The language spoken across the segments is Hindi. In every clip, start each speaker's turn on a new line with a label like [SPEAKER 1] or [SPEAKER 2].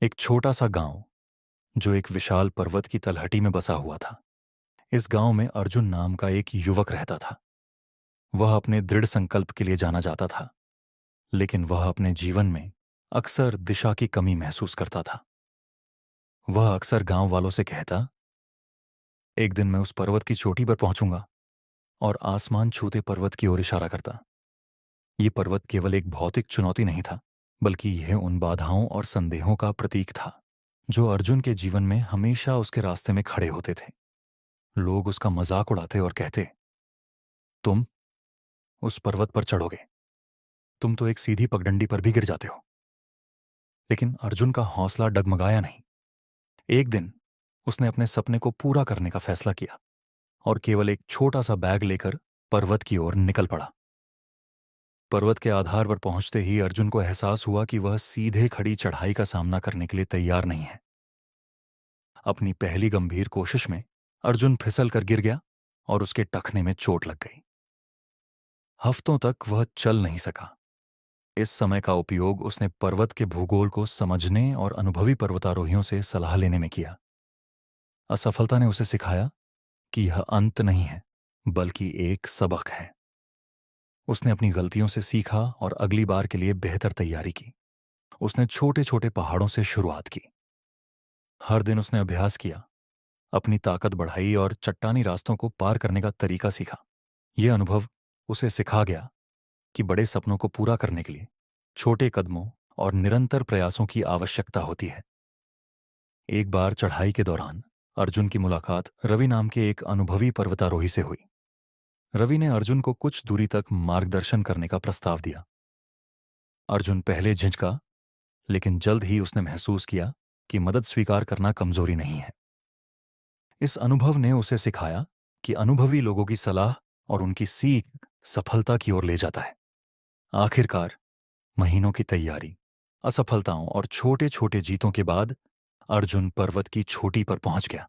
[SPEAKER 1] एक छोटा सा गांव जो एक विशाल पर्वत की तलहटी में बसा हुआ था। इस गांव में अर्जुन नाम का एक युवक रहता था। वह अपने दृढ़ संकल्प के लिए जाना जाता था, लेकिन वह अपने जीवन में अक्सर दिशा की कमी महसूस करता था। वह अक्सर गांव वालों से कहता, एक दिन मैं उस पर्वत की चोटी पर पहुंचूंगा, और आसमान छूते पर्वत की ओर इशारा करता। ये पर्वत केवल एक भौतिक चुनौती नहीं था, बल्कि यह उन बाधाओं और संदेहों का प्रतीक था जो अर्जुन के जीवन में हमेशा उसके रास्ते में खड़े होते थे। लोग उसका मजाक उड़ाते और कहते, तुम उस पर्वत पर चढ़ोगे, तुम तो एक सीधी पगडंडी पर भी गिर जाते हो। लेकिन अर्जुन का हौसला डगमगाया नहीं। एक दिन उसने अपने सपने को पूरा करने का फैसला किया और केवल एक छोटा सा बैग लेकर पर्वत की ओर निकल पड़ा। पर्वत के आधार पर पहुंचते ही अर्जुन को एहसास हुआ कि वह सीधे खड़ी चढ़ाई का सामना करने के लिए तैयार नहीं है। अपनी पहली गंभीर कोशिश में अर्जुन फिसल कर गिर गया और उसके टखने में चोट लग गई। हफ्तों तक वह चल नहीं सका। इस समय का उपयोग उसने पर्वत के भूगोल को समझने और अनुभवी पर्वतारोहियों से सलाह लेने में किया। असफलता ने उसे सिखाया कि यह अंत नहीं है, बल्कि एक सबक है। उसने अपनी गलतियों से सीखा और अगली बार के लिए बेहतर तैयारी की। उसने छोटे छोटे पहाड़ों से शुरुआत की। हर दिन उसने अभ्यास किया, अपनी ताकत बढ़ाई और चट्टानी रास्तों को पार करने का तरीका सीखा। यह अनुभव उसे सिखा गया कि बड़े सपनों को पूरा करने के लिए छोटे कदमों और निरंतर प्रयासों की आवश्यकता होती है। एक बार चढ़ाई के दौरान अर्जुन की मुलाकात रवि नाम के एक अनुभवी पर्वतारोही से हुई। रवि ने अर्जुन को कुछ दूरी तक मार्गदर्शन करने का प्रस्ताव दिया। अर्जुन पहले झिझका, लेकिन जल्द ही उसने महसूस किया कि मदद स्वीकार करना कमजोरी नहीं है। इस अनुभव ने उसे सिखाया कि अनुभवी लोगों की सलाह और उनकी सीख सफलता की ओर ले जाता है। आखिरकार महीनों की तैयारी, असफलताओं और छोटे छोटे जीतों के बाद अर्जुन पर्वत की चोटी पर पहुंच गया।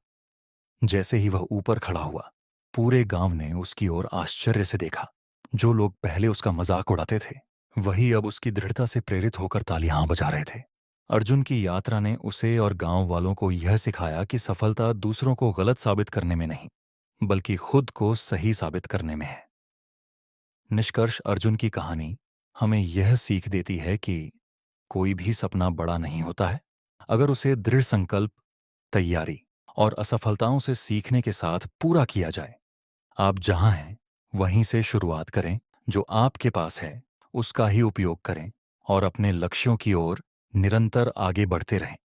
[SPEAKER 1] जैसे ही वह ऊपर खड़ा हुआ, पूरे गांव ने उसकी ओर आश्चर्य से देखा। जो लोग पहले उसका मजाक उड़ाते थे, वही अब उसकी दृढ़ता से प्रेरित होकर तालियां बजा रहे थे। अर्जुन की यात्रा ने उसे और गांव वालों को यह सिखाया कि सफलता दूसरों को गलत साबित करने में नहीं, बल्कि खुद को सही साबित करने में है। निष्कर्ष, अर्जुन की कहानी हमें यह सीख देती है कि कोई भी सपना बड़ा नहीं होता है अगर उसे दृढ़ संकल्प, तैयारी और असफलताओं से सीखने के साथ पूरा किया जाए। आप जहां हैं वहीं से शुरुआत करें, जो आपके पास है उसका ही उपयोग करें और अपने लक्ष्यों की ओर निरंतर आगे बढ़ते रहें।